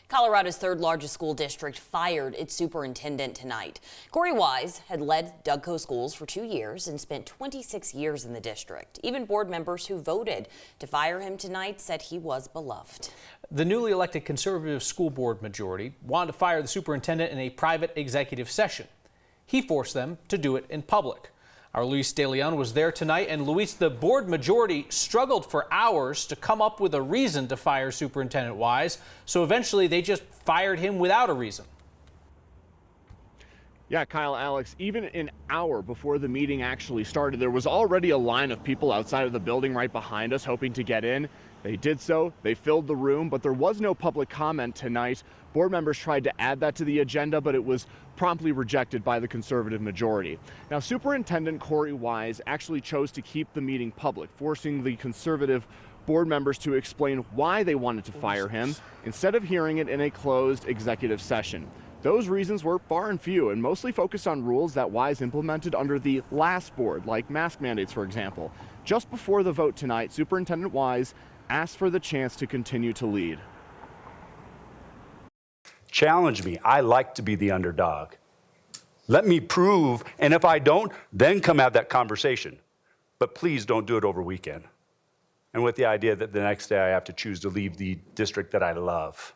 Colorado's third largest school district fired its superintendent tonight. Corey Wise had led Dougco schools for 2 years and spent 26 years in the district. Even board members who voted to fire him tonight said he was beloved. The newly elected conservative school board majority wanted to fire the superintendent in a private executive session. He forced them to do it in public. Our Luis De Leon was there tonight, and Luis, the board majority struggled for hours to come up with a reason to fire Superintendent Wise, so eventually they just fired him without a reason. Yeah, Kyle, Alex, even an hour before the meeting actually started, there was already a line of people outside of the building right behind us hoping to get in. They did so, they filled the room, but there was no public comment tonight. Board members tried to add that to the agenda, but it was promptly rejected by the conservative majority. Now, Superintendent Corey Wise actually chose to keep the meeting public, forcing the conservative board members to explain why they wanted to fire him instead of hearing it in a closed executive session. Those reasons were far and few and mostly focused on rules that Wise implemented under the last board, like mask mandates, for example. Just before the vote tonight, Superintendent Wise asked for the chance to continue to lead. Challenge me. I like to be the underdog. Let me prove, and if I don't, then come have that conversation. But please don't do it over weekend. And with the idea that the next day I have to choose to leave the district that I love.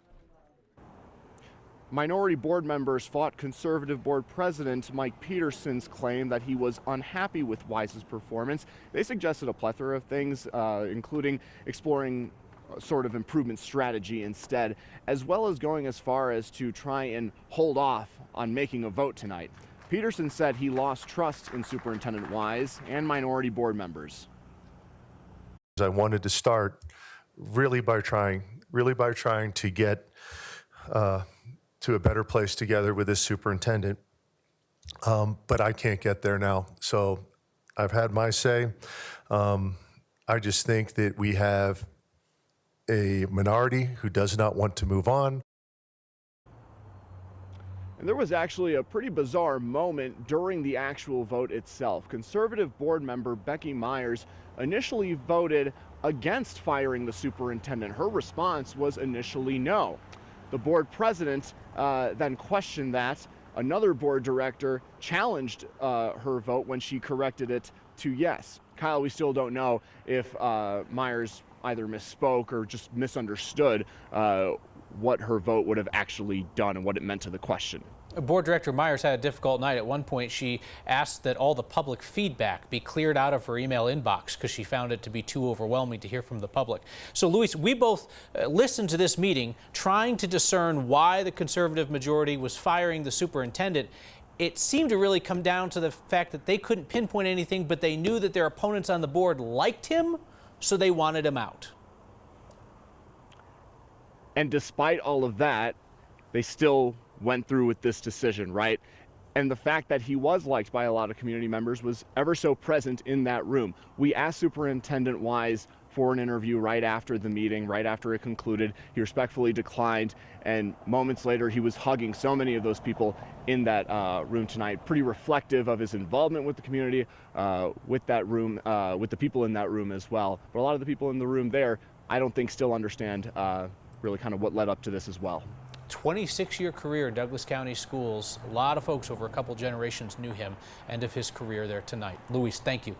Minority board members fought conservative board president Mike Peterson's claim that he was unhappy with Wise's performance. They suggested a plethora of things, including exploring sort of improvement strategy instead, as well as going as far as to try and hold off on making a vote tonight. Peterson said he lost trust in Superintendent Wise and minority board members. I wanted to start really by trying to get to a better place together with this superintendent, but I can't get there now. So I've had my say. I just think that we have a minority who does not want to move on. And there was actually a pretty bizarre moment during the actual vote itself. Conservative board member Becky Myers initially voted against firing the superintendent. Her response was initially no. The board president then questioned that. Another board director challenged her vote when she corrected it to yes. Kyle, we still don't know if Myers either misspoke or just misunderstood what her vote would have actually done and what it meant to the question. Board Director Myers had a difficult night. At one point, she asked that all the public feedback be cleared out of her email inbox because she found it to be too overwhelming to hear from the public. So, Luis, we both listened to this meeting trying to discern why the conservative majority was firing the superintendent. It seemed to really come down to the fact that they couldn't pinpoint anything, but they knew that their opponents on the board liked him, so they wanted him out. And despite all of that, they still went through with this decision, right? And the fact that he was liked by a lot of community members was ever so present in that room. We asked Superintendent Wise for an interview right after the meeting, right after it concluded. He respectfully declined, and moments later he was hugging so many of those people in that room tonight, pretty reflective of his involvement with the community, with that room, with the people in that room as well. But a lot of the people in the room there, I don't think still understand really kind of what led up to this as well. 26-year career in Douglas County schools. A lot of folks over a couple generations knew him. End of his career there tonight. Luis, thank you.